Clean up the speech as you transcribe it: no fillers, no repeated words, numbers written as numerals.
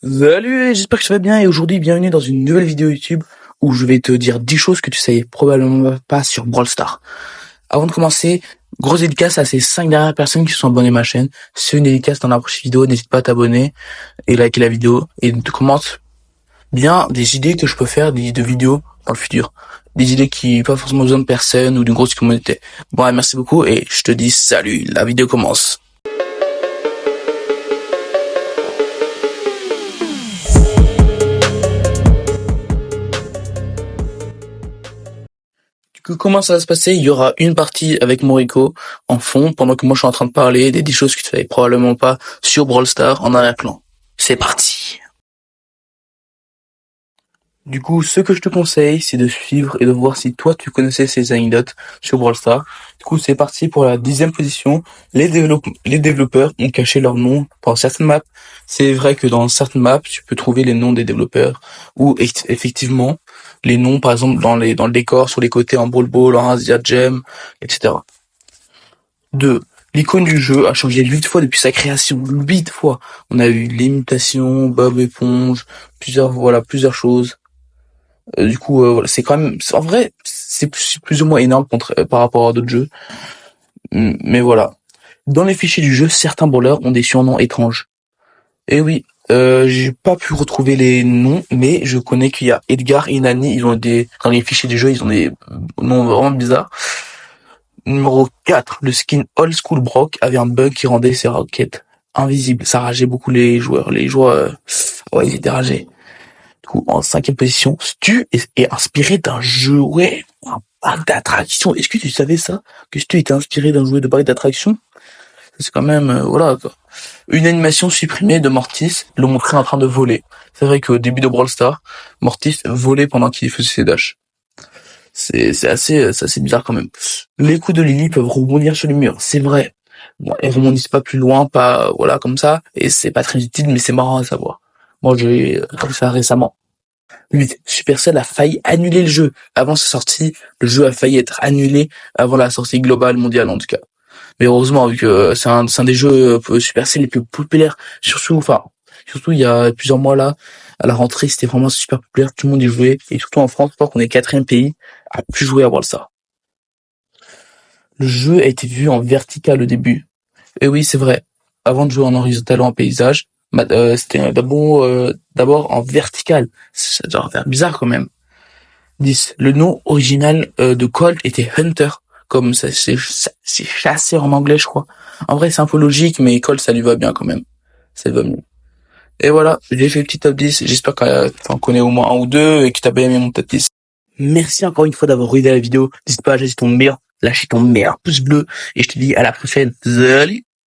Salut, j'espère que tu vas bien et aujourd'hui bienvenue dans une nouvelle vidéo YouTube où je vais te dire 10 choses que tu savais probablement pas sur Brawl Stars. Avant de commencer, grosse dédicace à ces 5 dernières personnes qui sont abonnées à ma chaîne. C'est une dédicace dans la prochaine vidéo, n'hésite pas à t'abonner et liker la vidéo et te commente bien des idées que je peux faire de vidéos dans le futur. Des idées qui n'ont pas forcément besoin de personne ou d'une grosse communauté. Bon, merci beaucoup et je te dis salut, la vidéo commence. Comment ça va se passer? Il y aura une partie avec Moriko en fond, pendant que moi je suis en train de parler des choses que tu savais probablement pas sur Brawl Stars en arrière-plan. C'est parti! Du coup, ce que je te conseille, c'est de suivre et de voir si toi tu connaissais ces anecdotes sur Brawl Stars. Du coup, c'est parti pour la 10e position. Les développeurs ont caché leur nom dans certaines maps. C'est vrai que dans certaines maps, tu peux trouver les noms des développeurs ou effectivement les noms, par exemple, dans le décor, sur les côtés, en Brawl Ball, en Asia Gem, etc. 2. L'icône du jeu a changé 8 fois depuis sa création. 8 fois. On a eu l'imitation, Bob Éponge, plusieurs choses. Du coup, voilà, c'est quand même, en vrai, c'est plus ou moins énorme par rapport à d'autres jeux. Mais voilà. Dans les fichiers du jeu, certains brawlers ont des surnoms étranges. Et oui, j'ai pas pu retrouver les noms, mais je connais qu'il y a Edgar et Nani, dans les fichiers du jeu, ils ont des noms vraiment bizarres. Numéro 4, le skin Old School Brock avait un bug qui rendait ses roquettes invisibles. Ça rageait beaucoup les joueurs. Ouais, ils étaient ragés. Du coup, en 5e position, Stu est inspiré d'un jouet, un parc d'attractions. Est-ce que tu savais ça? Que Stu était inspiré d'un jouet de parc d'attractions? C'est quand même, voilà, quoi. Une animation supprimée de Mortis le montrait en train de voler. C'est vrai qu'au début de Brawl Stars, Mortis volait pendant qu'il faisait ses dashs. C'est assez bizarre quand même. Les coups de Lily peuvent rebondir sur les murs, c'est vrai. Bon, elles rebondissent pas plus loin, pas, voilà, comme ça, et c'est pas très utile, mais c'est marrant à savoir. Moi, j'ai vu ça récemment. 8. Supercell a failli annuler le jeu. Avant sa sortie, le jeu a failli être annulé avant la sortie globale mondiale, en tout cas. Mais heureusement, vu que c'est un des jeux Supercell les plus populaires, surtout il y a plusieurs mois là, à la rentrée, c'était vraiment super populaire, tout le monde y jouait, et surtout en France, je crois qu'on est 4e pays à plus jouer à Brawl Stars. Le jeu a été vu en vertical au début. Et oui, c'est vrai. Avant de jouer en horizontal ou en paysage, c'était d'abord en vertical. Ça doit faire bizarre quand même. 10. Le nom original de Colt était Hunter. Comme ça, c'est chassé en anglais, je crois. En vrai, c'est un peu logique, mais Colt, ça lui va bien quand même. Ça lui va mieux. Et voilà, j'ai fait le petit top 10. J'espère que t'en connais au moins un ou deux et que t'as bien aimé mon top 10. Merci encore une fois d'avoir regardé la vidéo. N'hésite pas à lâcher ton meilleur pouce bleu. Et je te dis à la prochaine. Salut!